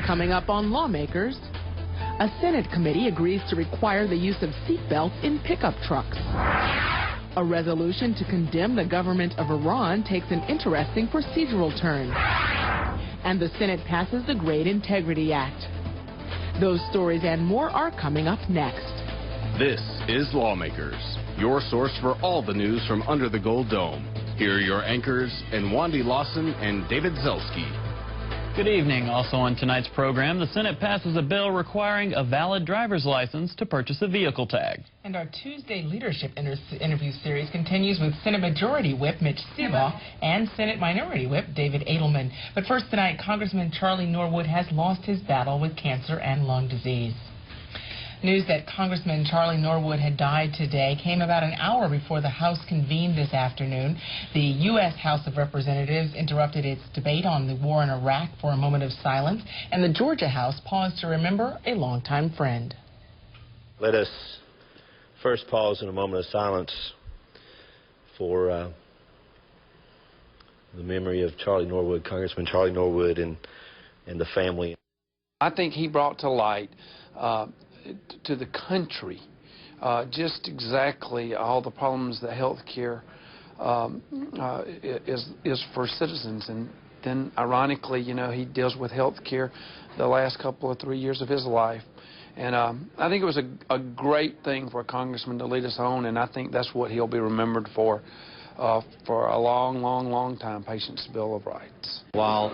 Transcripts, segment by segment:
Coming up on Lawmakers, a Senate committee agrees to require the use of seatbelts in pickup trucks. A resolution to condemn the government of Iran takes an interesting procedural turn. And the Senate passes the Grade Integrity Act. Those stories and more are coming up next. This is Lawmakers, your source for all the news from under the Gold Dome. Here are your anchors, Wandy Lawson and David Zelski. Good evening. Also on tonight's program, the Senate passes a bill requiring a valid driver's license to purchase a vehicle tag. And our Tuesday leadership interview series continues with Senate Majority Whip Mitch Seabaugh and Senate Minority Whip David Edelman. But first tonight, Congressman Charlie Norwood has lost his battle with cancer and lung disease. News that Congressman Charlie Norwood had died today came about an hour before the House convened this afternoon. The U.S. House of Representatives interrupted its debate on the war in Iraq for a moment of silence, and the Georgia House paused to remember a longtime friend. Let us first pause in a moment of silence for the memory of Charlie Norwood, Congressman Charlie Norwood, and the family. I think he brought to light to the country just exactly all the problems that health care is for citizens. And then ironically, you know, he deals with health care the last couple of 3 years of his life. And I think it was a great thing for a congressman to lead us on, and I think that's what he'll be remembered for a long, long, long time, Patients' Bill of Rights. While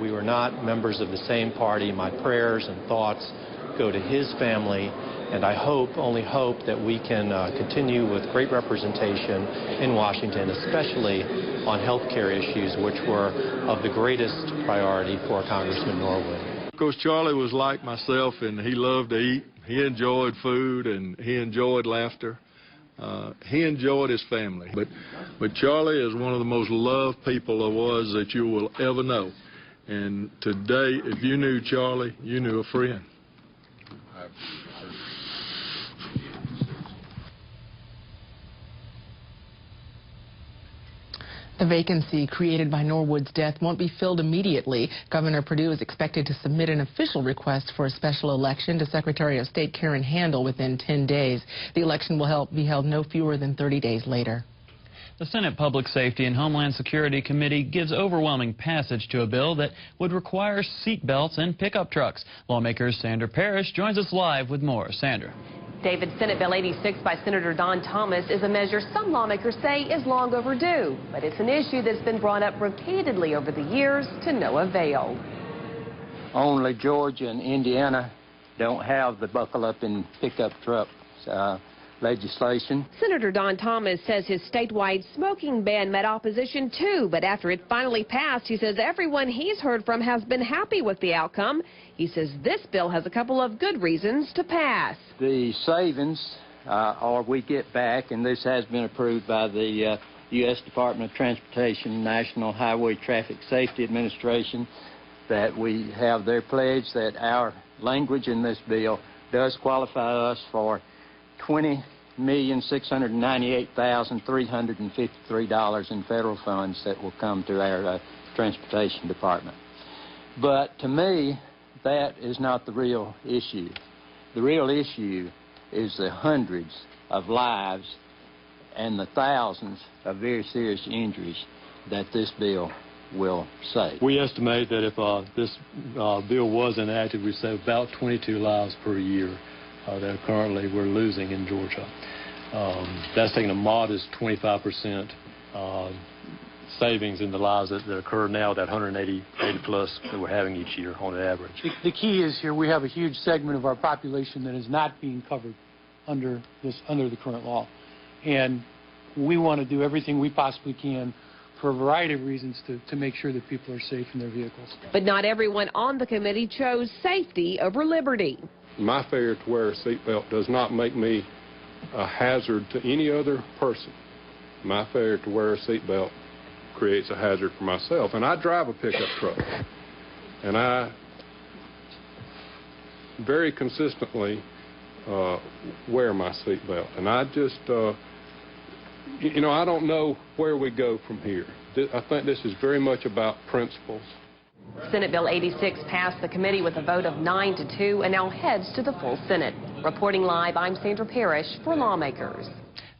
we were not members of the same party, my prayers and thoughts go to his family, and I only hope that we can continue with great representation in Washington, especially on health care issues, which were of the greatest priority for Congressman Norwood. Of course, Charlie was like myself, and he loved to eat. He enjoyed food, and he enjoyed laughter. He enjoyed his family. But Charlie is one of the most loved people there was that you will ever know. And today, if you knew Charlie, you knew a friend. The vacancy created by Norwood's death won't be filled immediately. Governor Perdue is expected to submit an official request for a special election to Secretary of State Karen Handel within 10 days. The election will be held no fewer than 30 days later. The Senate Public Safety and Homeland Security Committee gives overwhelming passage to a bill that would require seatbelts in pickup trucks. Lawmakers Sandra Parrish joins us live with more. Sandra. David, Senate Bill 86 by Senator Don Thomas is a measure some lawmakers say is long overdue, but it's an issue that's been brought up repeatedly over the years to no avail. Only Georgia and Indiana don't have the buckle up in pickup trucks legislation. Senator Don Thomas says his statewide smoking ban met opposition too, but after it finally passed, he says everyone he's heard from has been happy with the outcome. He says this bill has a couple of good reasons to pass. The savings, or we get back, and this has been approved by the U.S. Department of Transportation, National Highway Traffic Safety Administration, that we have their pledge that our language in this bill does qualify us for $20,698,353 in federal funds that will come to our Transportation Department. But to me, that is not the real issue. The real issue is the hundreds of lives and the thousands of very serious injuries that this bill will save. We estimate that if this bill was enacted, we'd save about 22 lives per year that currently we're losing in Georgia. That's taking a modest 25% savings in the lives that occur now, that 180 plus that we're having each year on average. The key is here we have a huge segment of our population that is not being covered under the current law. And we want to do everything we possibly can for a variety of reasons to make sure that people are safe in their vehicles. But not everyone on the committee chose safety over liberty. My failure to wear a seatbelt does not make me a hazard to any other person. My failure to wear a seatbelt creates a hazard for myself. And I drive a pickup truck. And I very consistently wear my seatbelt. And I just, I don't know where we go from here. I think this is very much about principles. Senate Bill 86 passed the committee with a vote of 9-2 and now heads to the full Senate. Reporting live, I'm Sandra Parrish for Lawmakers.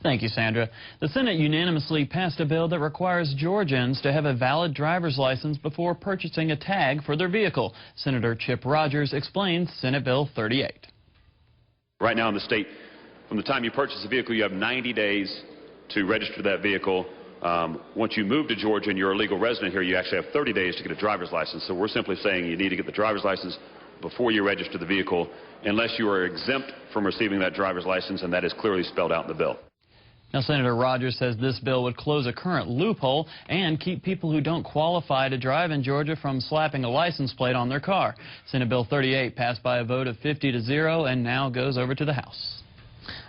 Thank you, Sandra. The Senate unanimously passed a bill that requires Georgians to have a valid driver's license before purchasing a tag for their vehicle. Senator Chip Rogers explains Senate Bill 38. Right now in the state, from the time you purchase a vehicle, you have 90 days to register that vehicle. Once you move to Georgia and you're a legal resident here, you actually have 30 days to get a driver's license. So we're simply saying you need to get the driver's license before you register the vehicle, unless you are exempt from receiving that driver's license, and that is clearly spelled out in the bill. Now, Senator Rogers says this bill would close a current loophole and keep people who don't qualify to drive in Georgia from slapping a license plate on their car. Senate Bill 38 passed by a vote of 50-0 and now goes over to the House.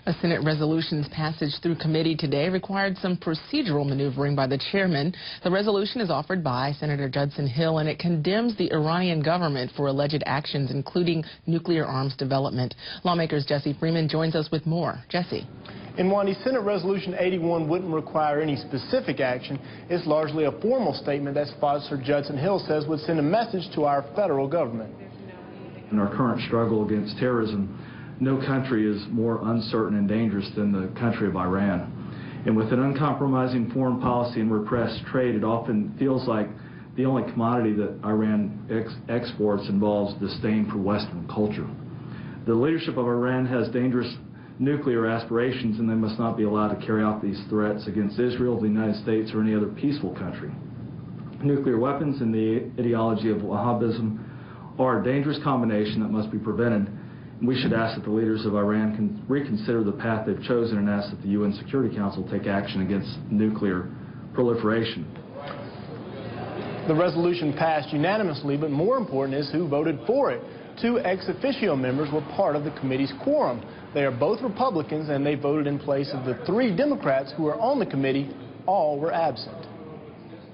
A Senate resolution's passage through committee today required some procedural maneuvering by the chairman. The resolution is offered by Senator Judson Hill, and it condemns the Iranian government for alleged actions, including nuclear arms development. Lawmakers Jesse Freeman joins us with more. Jesse. And Wandy, Senate Resolution 81 wouldn't require any specific action. It's largely a formal statement that Sponsor Judson Hill says would send a message to our federal government. In our current struggle against terrorism, no country is more uncertain and dangerous than the country of Iran. And with an uncompromising foreign policy and repressed trade, it often feels like the only commodity that Iran exports involves disdain for Western culture. The leadership of Iran has dangerous nuclear aspirations, and they must not be allowed to carry out these threats against Israel, the United States, or any other peaceful country. Nuclear weapons and the ideology of Wahhabism are a dangerous combination that must be prevented. We should ask that the leaders of Iran can reconsider the path they've chosen and ask that the UN Security Council take action against nuclear proliferation. The resolution passed unanimously, but more important is who voted for it. 2 ex officio members were part of the committee's quorum. They are both Republicans, and they voted in place of the 3 Democrats who were on the committee. All were absent.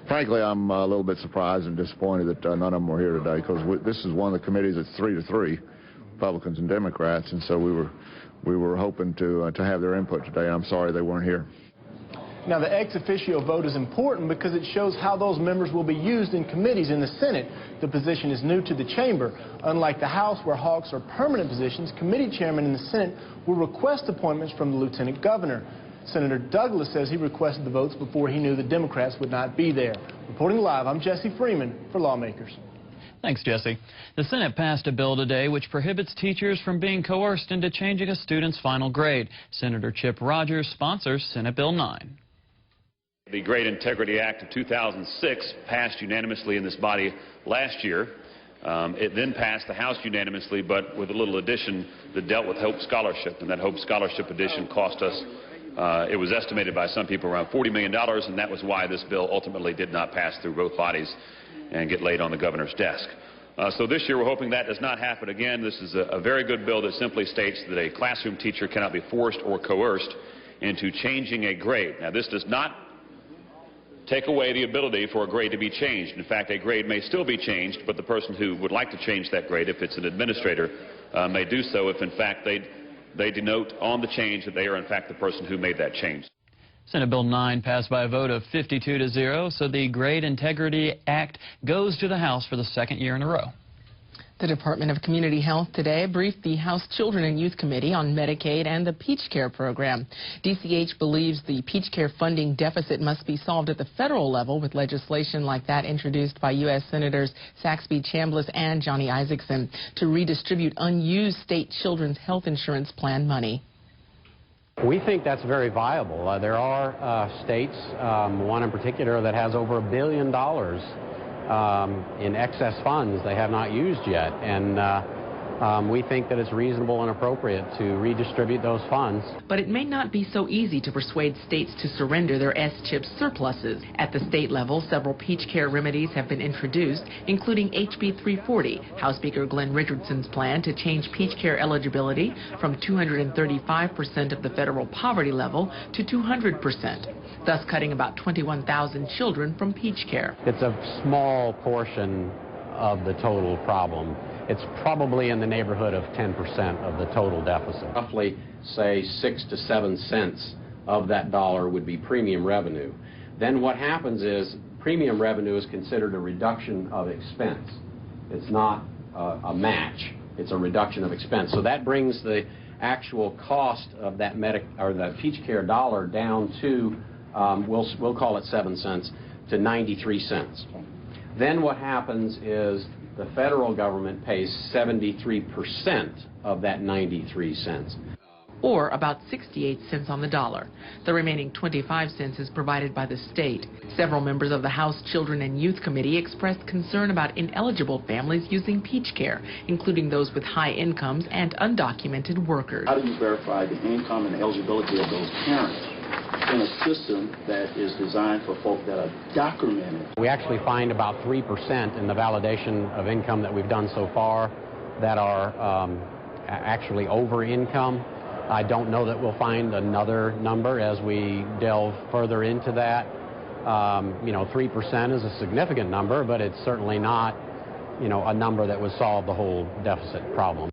Frankly, I'm a little bit surprised and disappointed that none of them were here today, because this is one of the committees that's 3-3, Republicans and Democrats, and so we were hoping to have their input today. I'm sorry they weren't here. Now, the ex officio vote is important because it shows how those members will be used in committees in the Senate. The position is new to the chamber. Unlike the House, where hawks are permanent positions, committee chairmen in the Senate will request appointments from the lieutenant governor. Senator Douglas says he requested the votes before he knew the Democrats would not be there. Reporting live, I'm Jesse Freeman for Lawmakers. Thanks, Jesse. The Senate passed a bill today which prohibits teachers from being coerced into changing a student's final grade. Senator Chip Rogers sponsors Senate Bill 9. The Grade Integrity Act of 2006 passed unanimously in this body last year. It then passed the House unanimously, but with a little addition that dealt with Hope Scholarship, and that Hope Scholarship addition cost us, it was estimated by some people, around $40 million, and that was why this bill ultimately did not pass through both bodies and get laid on the governor's desk. So this year we're hoping that does not happen again. This is a very good bill that simply states that a classroom teacher cannot be forced or coerced into changing a grade. Now, this does not take away the ability for a grade to be changed. In fact, a grade may still be changed, but the person who would like to change that grade, if it's an administrator, may do so if in fact they denote on the change that they are in fact the person who made that change. Senate Bill 9 passed by a vote of 52-0, so the Grade Integrity Act goes to the House for the 2nd year in a row. The Department of Community Health today briefed the House Children and Youth Committee on Medicaid and the PeachCare program. DCH believes the PeachCare funding deficit must be solved at the federal level with legislation like that introduced by U.S. Senators Saxby Chambliss and Johnny Isakson to redistribute unused state children's health insurance plan money. We think that's very viable. There are states, one in particular, that has over $1 billion in excess funds they have not used yet, and we think that it's reasonable and appropriate to redistribute those funds. But it may not be so easy to persuade states to surrender their S-chip surpluses. At the state level, several PeachCare remedies have been introduced, including HB 340, House Speaker Glenn Richardson's plan to change PeachCare eligibility from 235% of the federal poverty level to 200%, thus cutting about 21,000 children from PeachCare. It's a small portion of the total problem. It's probably in the neighborhood of 10% of the total deficit. Roughly, say, 6 to 7 cents of that dollar would be premium revenue. Then what happens is premium revenue is considered a reduction of expense. It's not a match. It's a reduction of expense. So that brings the actual cost of that the PeachCare dollar down to, we'll call it 7 cents, to 93 cents. Then what happens is the federal government pays 73% of that 93 cents. Or about 68 cents on the dollar. The remaining 25 cents is provided by the state. Several members of the House Children and Youth Committee expressed concern about ineligible families using PeachCare, including those with high incomes and undocumented workers. How do you verify the income and eligibility of those parents in a system that is designed for folk that are documented? We actually find about 3% in the validation of income that we've done so far that are actually over income. I don't know that we'll find another number as we delve further into that. 3% is a significant number, but it's certainly not, a number that would solve the whole deficit problem.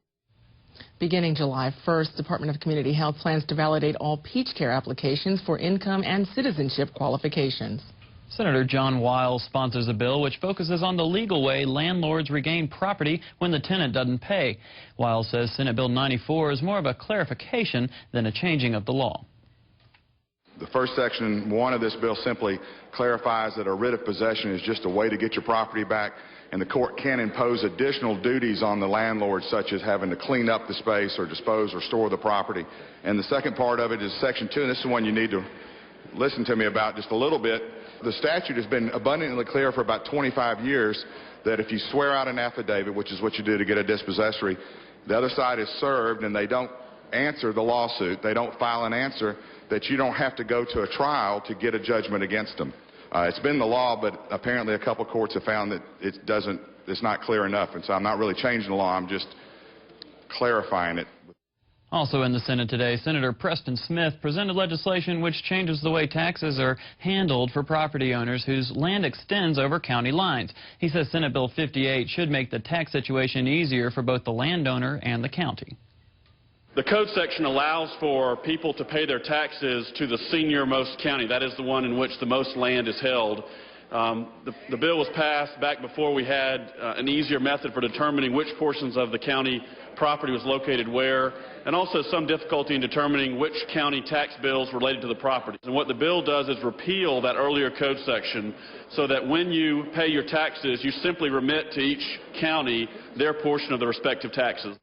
Beginning July 1st, Department of Community Health plans to validate all PeachCare applications for income and citizenship qualifications. Senator John Wiles sponsors a bill which focuses on the legal way landlords regain property when the tenant doesn't pay. Wiles says Senate Bill 94 is more of a clarification than a changing of the law. The first section 1 of this bill simply clarifies that a writ of possession is just a way to get your property back, and the court can impose additional duties on the landlord, such as having to clean up the space or dispose or store the property. And the second part of it is section 2, and this is one you need to listen to me about just a little bit. The statute has been abundantly clear for about 25 years that if you swear out an affidavit, which is what you do to get a dispossessory, the other side is served and they don't answer the lawsuit, they don't file an answer, that you don't have to go to a trial to get a judgment against them. It's been the law, but apparently a couple courts have found that it's not clear enough, and so I'm not really changing the law, I'm just clarifying it. Also in the Senate today, Senator Preston Smith presented legislation which changes the way taxes are handled for property owners whose land extends over county lines. He says Senate Bill 58 should make the tax situation easier for both the landowner and the county. The code section allows for people to pay their taxes to the senior-most county. That is the one in which the most land is held. The bill was passed back before we had an easier method for determining which portions of the county property was located where, and also some difficulty in determining which county tax bills related to the property. And what the bill does is repeal that earlier code section so that when you pay your taxes, you simply remit to each county their portion of the respective taxes.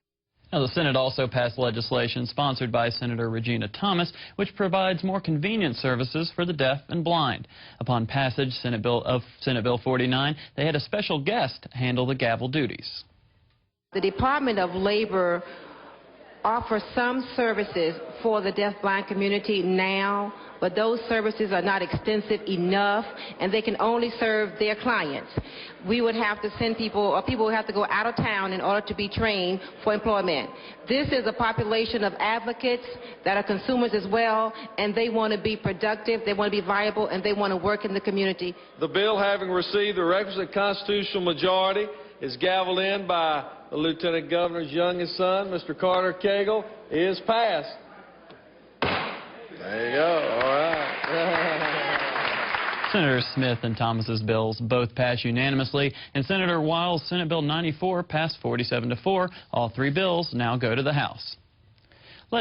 Now, the Senate also passed legislation sponsored by Senator Regina Thomas, which provides more convenient services for the deaf and blind. Upon passage Senate Bill 49, they had a special guest handle the gavel duties. The Department of Labor offers some services for the deaf-blind community now, but those services are not extensive enough, and they can only serve their clients. We would have to send people, or people would have to go out of town in order to be trained for employment. This is a population of advocates that are consumers as well, and they want to be productive, they want to be viable, and they want to work in the community. The bill, having received the requisite constitutional majority, is gavelled in by the Lieutenant Governor's youngest son, Mr. Carter Cagle, is passed. There you go. All right. Senator Smith and Thomas's bills both passed unanimously, and Senator Wiles' Senate Bill 94 passed 47-4. All three bills now go to the House. No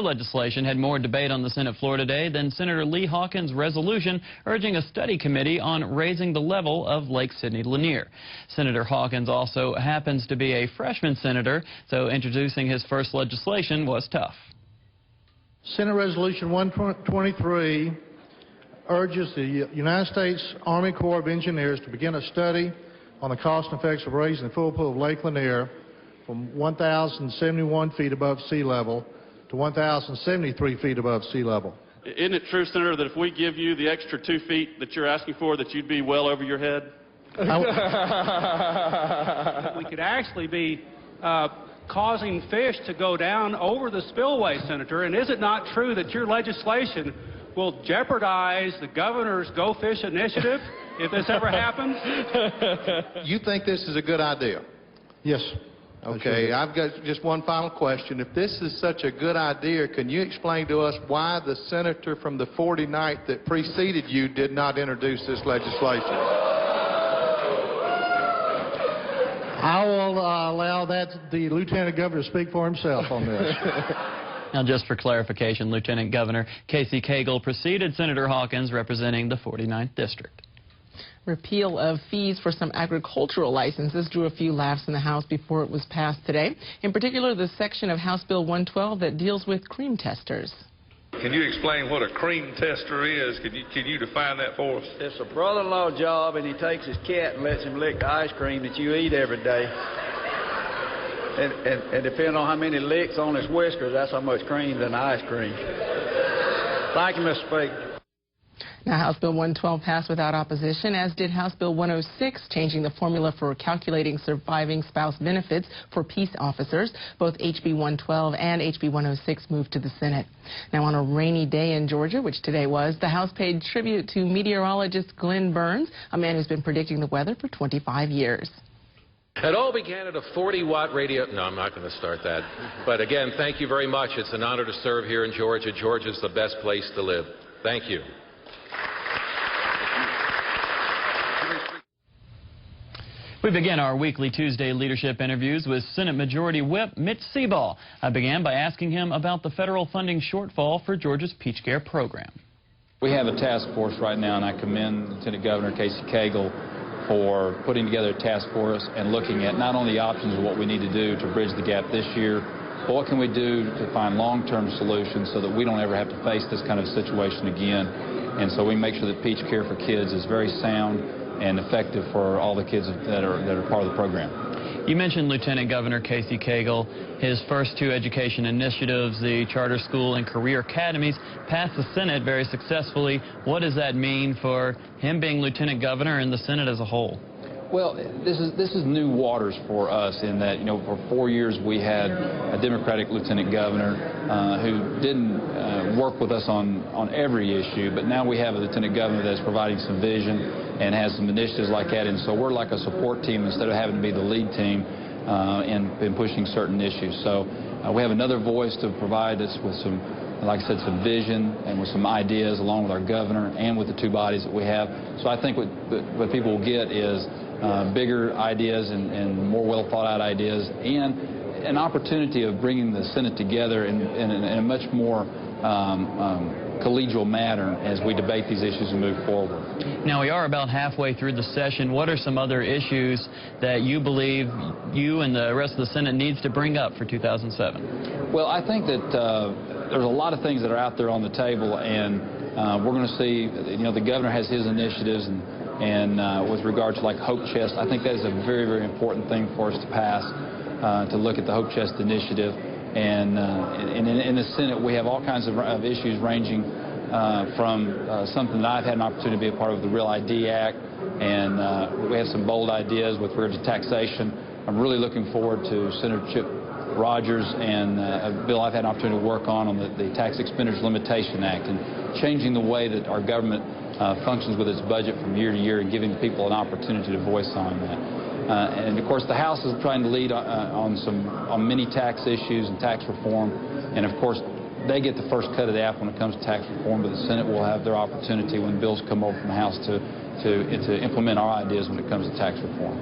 legislation had more debate on the Senate floor today than Senator Lee Hawkins' resolution urging a study committee on raising the level of Lake Sidney Lanier. Senator Hawkins also happens to be a freshman senator, so introducing his first legislation was tough. Senate Resolution 123 urges the United States Army Corps of Engineers to begin a study on the cost and effects of raising the full pool of Lake Lanier from 1,071 feet above sea level to 1,073 feet above sea level. Isn't it true, Senator, that if we give you the extra 2 feet that you're asking for, that you'd be well over your head? We could actually be causing fish to go down over the spillway, Senator, and is it not true that your legislation will jeopardize the governor's Go Fish initiative if this ever happens? You think this is a good idea? Yes. Okay, I've got just one final question. If this is such a good idea, can you explain to us why the senator from the 49th that preceded you did not introduce this legislation? I will allow the Lieutenant Governor to speak for himself on this. Now, just for clarification, Lieutenant Governor Casey Cagle preceded Senator Hawkins, representing the 49th District. Repeal of fees for some agricultural licenses drew a few laughs in the House before it was passed today. In particular, the section of House Bill 112 that deals with cream testers. Can you explain what a cream tester is? Can you define that for us? It's a brother-in-law job, and he takes his cat and lets him lick the ice cream that you eat every day. And depending on how many licks on his whiskers, that's how much cream's in the ice cream. Thank you, Mr. Speaker. Now, House Bill 112 passed without opposition, as did House Bill 106, changing the formula for calculating surviving spouse benefits for peace officers. Both HB 112 and HB 106 moved to the Senate. Now, on a rainy day in Georgia, which today was, the House paid tribute to meteorologist Glenn Burns, a man who's been predicting the weather for 25 years. It all began at a 40-watt radio. No, I'm not going to start that. But again, thank you very much. It's an honor to serve here in Georgia. Georgia's the best place to live. Thank you. We begin our weekly Tuesday leadership interviews with Senate Majority Whip Mitch Seaball. I began by asking him about the federal funding shortfall for Georgia's PeachCare program. We have a task force right now, and I commend Lieutenant Governor Casey Cagle for putting together a task force and looking at not only the options of what we need to do to bridge the gap this year, but what can we do to find long-term solutions so that we don't ever have to face this kind of situation again. And so we make sure that PeachCare for Kids is very sound and effective for all the kids that are part of the program. You mentioned Lieutenant Governor Casey Cagle. His first two education initiatives, the charter school and career academies, passed the Senate very successfully. What does that mean for him being Lieutenant Governor and the Senate as a whole? Well, this is new waters for us in that, for 4 years we had a Democratic Lieutenant Governor who didn't work with us on every issue, but now we have a Lieutenant Governor that's providing some vision and has some initiatives like that, and so we're like a support team instead of having to be the lead team in pushing certain issues. So we have another voice to provide us with some, like I said, some vision and with some ideas along with our governor and with the two bodies that we have. So I think what people will get is bigger ideas and more well thought out ideas, and an opportunity of bringing the Senate together in a much more collegial manner as we debate these issues and move forward. Now, we are about halfway through the session. What are some other issues that you believe you and the rest of the Senate needs to bring up for 2007? Well, I think that there's a lot of things that are out there on the table, and we're going to see, the governor has his initiatives, and with regard to like Hope Chest, I think that is a very, very important thing for us to pass, to look at the Hope Chest initiative. And in the Senate, we have all kinds of issues ranging from something that I've had an opportunity to be a part of, the Real ID Act, and we have some bold ideas with regard to taxation. I'm really looking forward to Senator Chip Rogers and a bill I've had an opportunity to work on the Tax Expenditure Limitation Act, and changing the way that our government functions with its budget from year to year and giving people an opportunity to voice on that. And of course the House is trying to lead on many tax issues and tax reform, and of course they get the first cut of the apple when it comes to tax reform, but the Senate will have their opportunity when bills come over from the House to implement our ideas when it comes to tax reform.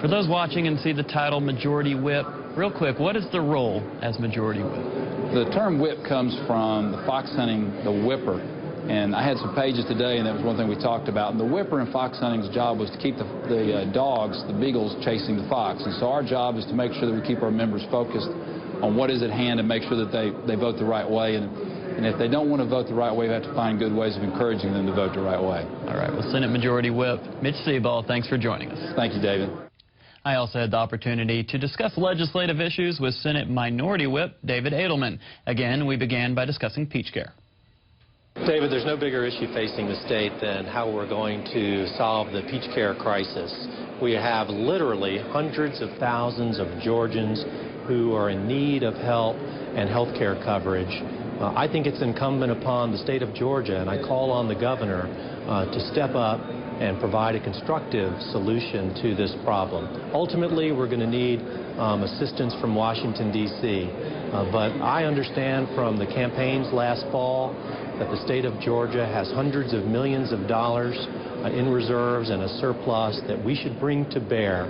For those watching and see the title Majority Whip, real quick, what is the role as Majority Whip? The term whip comes from the fox hunting, the whipper. And I had some pages today, and that was one thing we talked about. And the whipper in fox hunting's job was to keep the dogs, the beagles, chasing the fox. And so our job is to make sure that we keep our members focused on what is at hand and make sure that they vote the right way. And if they don't want to vote the right way, we have to find good ways of encouraging them to vote the right way. All right. Well, Senate Majority Whip Mitch Seaball, thanks for joining us. Thank you, David. I also had the opportunity to discuss legislative issues with Senate Minority Whip David Edelman. Again, we began by discussing PeachCare. David, there's no bigger issue facing the state than how we're going to solve the PeachCare crisis. We have literally hundreds of thousands of Georgians who are in need of help and health care coverage. I think it's incumbent upon the state of Georgia, and I call on the governor to step up and provide a constructive solution to this problem. Ultimately, we're going to need assistance from Washington, D.C. But I understand from the campaigns last fall that the state of Georgia has hundreds of millions of dollars in reserves and a surplus that we should bring to bear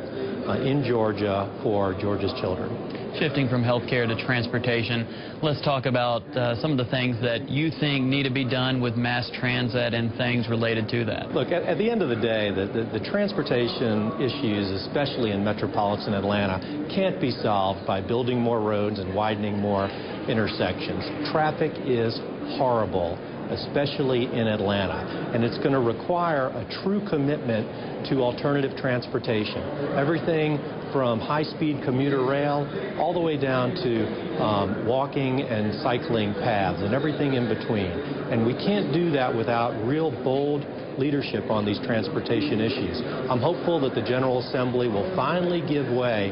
in Georgia for Georgia's children. Shifting from health care to transportation, let's talk about some of the things that you think need to be done with mass transit and things related to that. Look, at the end of the day, the transportation issues, especially in metropolitan Atlanta, can't be solved by building more roads and widening more intersections. Traffic is horrible, especially in Atlanta, and it's going to require a true commitment to alternative transportation. Everything from high-speed commuter rail all the way down to walking and cycling paths and everything in between. And we can't do that without real bold leadership on these transportation issues. I'm hopeful that the General Assembly will finally give way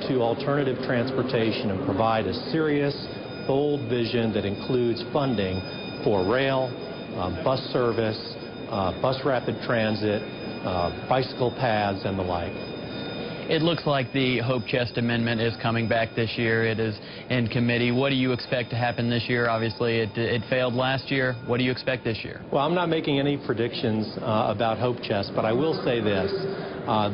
to alternative transportation and provide a serious, bold vision that includes funding for rail, bus service, bus rapid transit, bicycle paths, and the like. It looks like the Hope Chest Amendment is coming back this year. It is in committee. What do you expect to happen this year? Obviously, it failed last year. What do you expect this year? Well, I'm not making any predictions about Hope Chest, but I will say this.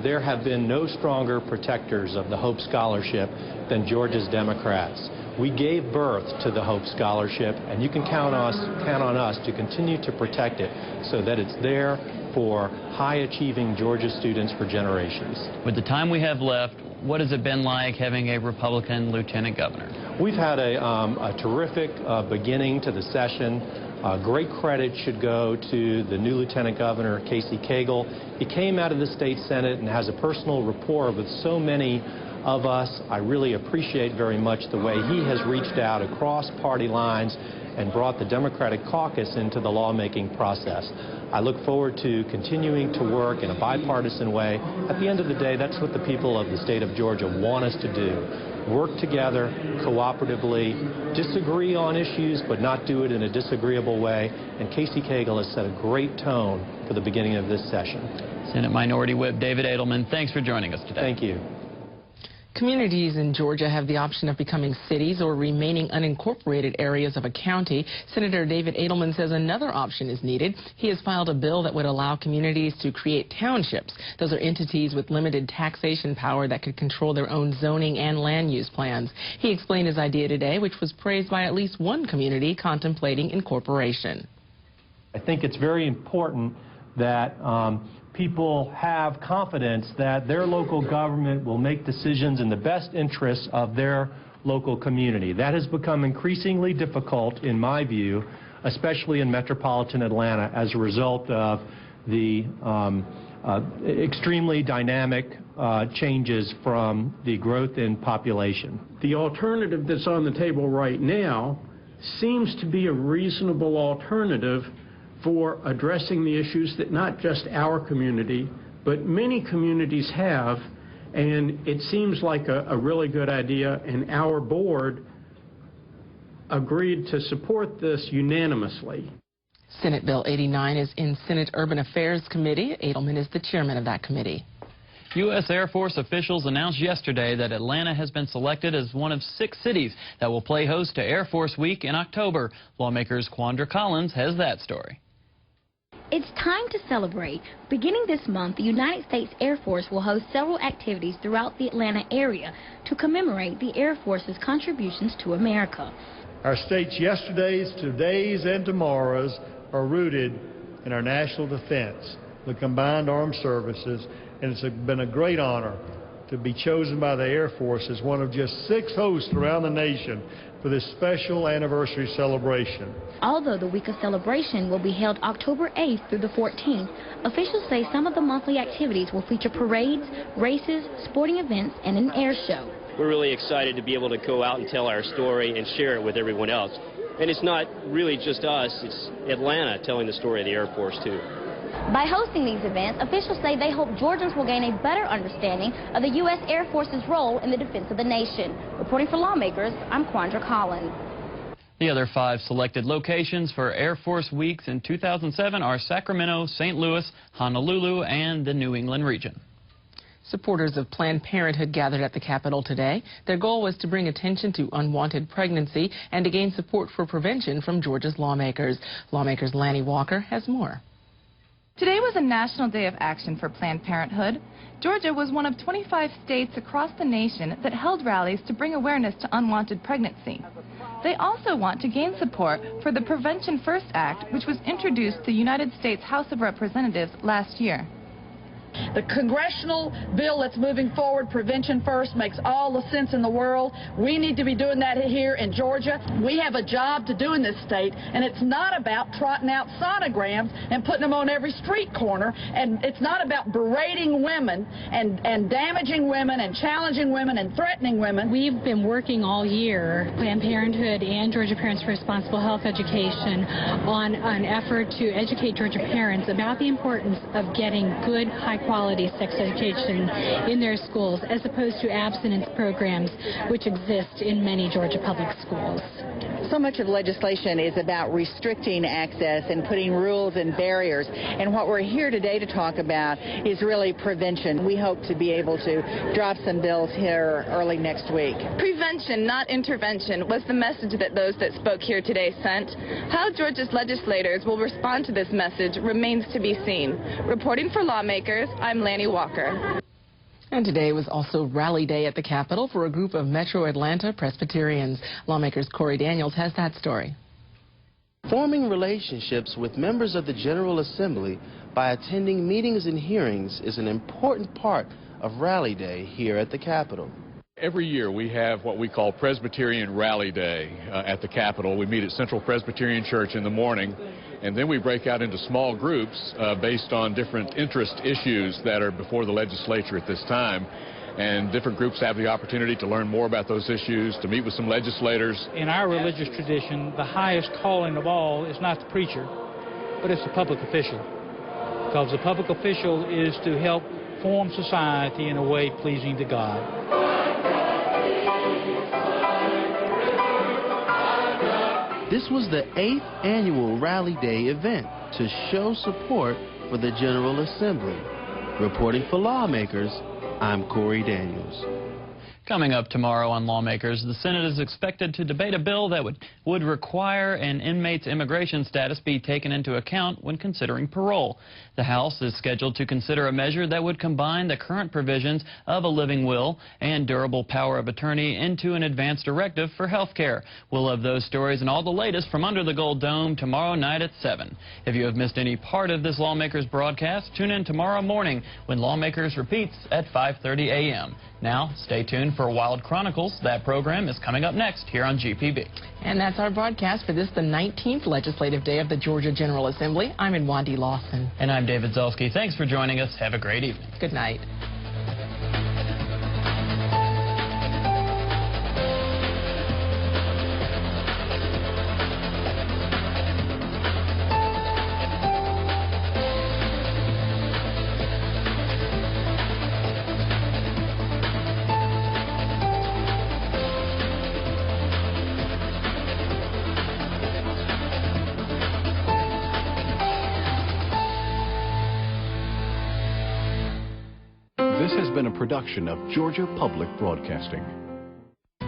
There have been no stronger protectors of the Hope Scholarship than Georgia's Democrats. We gave birth to the Hope Scholarship, and you can count on us to continue to protect it so that it's there for high-achieving Georgia students for generations. With the time we have left, what has it been like having a Republican lieutenant governor? We've had a terrific beginning to the session. Great credit should go to the new Lieutenant Governor, Casey Cagle. He came out of the state Senate and has a personal rapport with so many of us. I really appreciate very much the way he has reached out across party lines and brought the Democratic caucus into the lawmaking process. I look forward to continuing to work in a bipartisan way. At the end of the day, that's what the people of the state of Georgia want us to do. Work together, cooperatively, disagree on issues, but not do it in a disagreeable way. And Casey Cagle has set a great tone for the beginning of this session. Senate Minority Whip David Edelman, thanks for joining us today. Thank you. Communities in Georgia have the option of becoming cities or remaining unincorporated areas of a county. Senator David Edelman says another option is needed. He has filed a bill that would allow communities to create townships. Those are entities with limited taxation power that could control their own zoning and land use plans. He explained his idea today, which was praised by at least one community contemplating incorporation. I think it's very important that people have confidence that their local government will make decisions in the best interests of their local community. That has become increasingly difficult, in my view, especially in metropolitan Atlanta, as a result of the extremely dynamic changes from the growth in population. The alternative that's on the table right now seems to be a reasonable alternative for addressing the issues that not just our community, but many communities have, and it seems like a really good idea, and our board agreed to support this unanimously. Senate Bill 89 is in Senate Urban Affairs Committee. Edelman is the chairman of that committee. U.S. Air Force officials announced yesterday that Atlanta has been selected as one of 6 cities that will play host to Air Force Week in October. Lawmakers Quandra Collins has that story. It's time to celebrate. Beginning this month, the United States Air Force will host several activities throughout the Atlanta area to commemorate the Air Force's contributions to America. Our state's yesterdays, todays, and tomorrows are rooted in our national defense, the combined armed services, and it's been a great honor to be chosen by the Air Force as one of just 6 hosts around the nation for this special anniversary celebration. Although the week of celebration will be held October 8th through the 14th, officials say some of the monthly activities will feature parades, races, sporting events, and an air show. We're really excited to be able to go out and tell our story and share it with everyone else. And it's not really just us, it's Atlanta telling the story of the Air Force too. By hosting these events, officials say they hope Georgians will gain a better understanding of the U.S. Air Force's role in the defense of the nation. Reporting for Lawmakers, I'm Quandra Collins. The other 5 selected locations for Air Force Weeks in 2007 are Sacramento, St. Louis, Honolulu, and the New England region. Supporters of Planned Parenthood gathered at the Capitol today. Their goal was to bring attention to unwanted pregnancy and to gain support for prevention from Georgia's lawmakers. Lawmakers Lanny Walker has more. Today was a national day of action for Planned Parenthood. Georgia was one of 25 states across the nation that held rallies to bring awareness to unwanted pregnancy. They also want to gain support for the Prevention First Act, which was introduced to the United States House of Representatives last year. The congressional bill that's moving forward, Prevention First, makes all the sense in the world. We need to be doing that here in Georgia. We have a job to do in this state, and it's not about trotting out sonograms and putting them on every street corner, and it's not about berating women and damaging women and challenging women and threatening women. We've been working all year, Planned Parenthood and Georgia Parents for Responsible Health Education, on an effort to educate Georgia parents about the importance of getting good, high-quality sex education in their schools, as opposed to abstinence programs which exist in many Georgia public schools. So much of legislation is about restricting access and putting rules and barriers, and what we're here today to talk about is really prevention. We hope to be able to drop some bills here early next week. Prevention, not intervention, was the message that those that spoke here today sent. How Georgia's legislators will respond to this message remains to be seen. Reporting for Lawmakers, I'm Lanny Walker. And today was also Rally Day at the Capitol for a group of Metro Atlanta Presbyterians. Lawmakers Corey Daniels has that story. Forming relationships with members of the General Assembly by attending meetings and hearings is an important part of Rally Day here at the Capitol. Every year we have what we call Presbyterian Rally Day at the Capitol. We meet at Central Presbyterian Church in the morning, and then we break out into small groups based on different interest issues that are before the legislature at this time. And different groups have the opportunity to learn more about those issues, to meet with some legislators. In our religious tradition, the highest calling of all is not the preacher, but it's the public official. Because the public official is to help form society in a way pleasing to God. This was the 8th annual Rally Day event to show support for the General Assembly. Reporting for Lawmakers, I'm Corey Daniels. Coming up tomorrow on Lawmakers, the Senate is expected to debate a bill that would require an inmate's immigration status be taken into account when considering parole. The House is scheduled to consider a measure that would combine the current provisions of a living will and durable power of attorney into an advance directive for health care. We'll have those stories and all the latest from under the Gold Dome tomorrow night at 7. If you have missed any part of this Lawmakers broadcast, tune in tomorrow morning when Lawmakers repeats at 5:30 a.m. Now, stay tuned for Wild Chronicles. That program is coming up next here on GPB. And that's our broadcast for this, the 19th legislative day of the Georgia General Assembly. I'm Wandi Lawson. And I'm David Zelski. Thanks for joining us. Have a great evening. Good night. This has been a production of Georgia Public Broadcasting.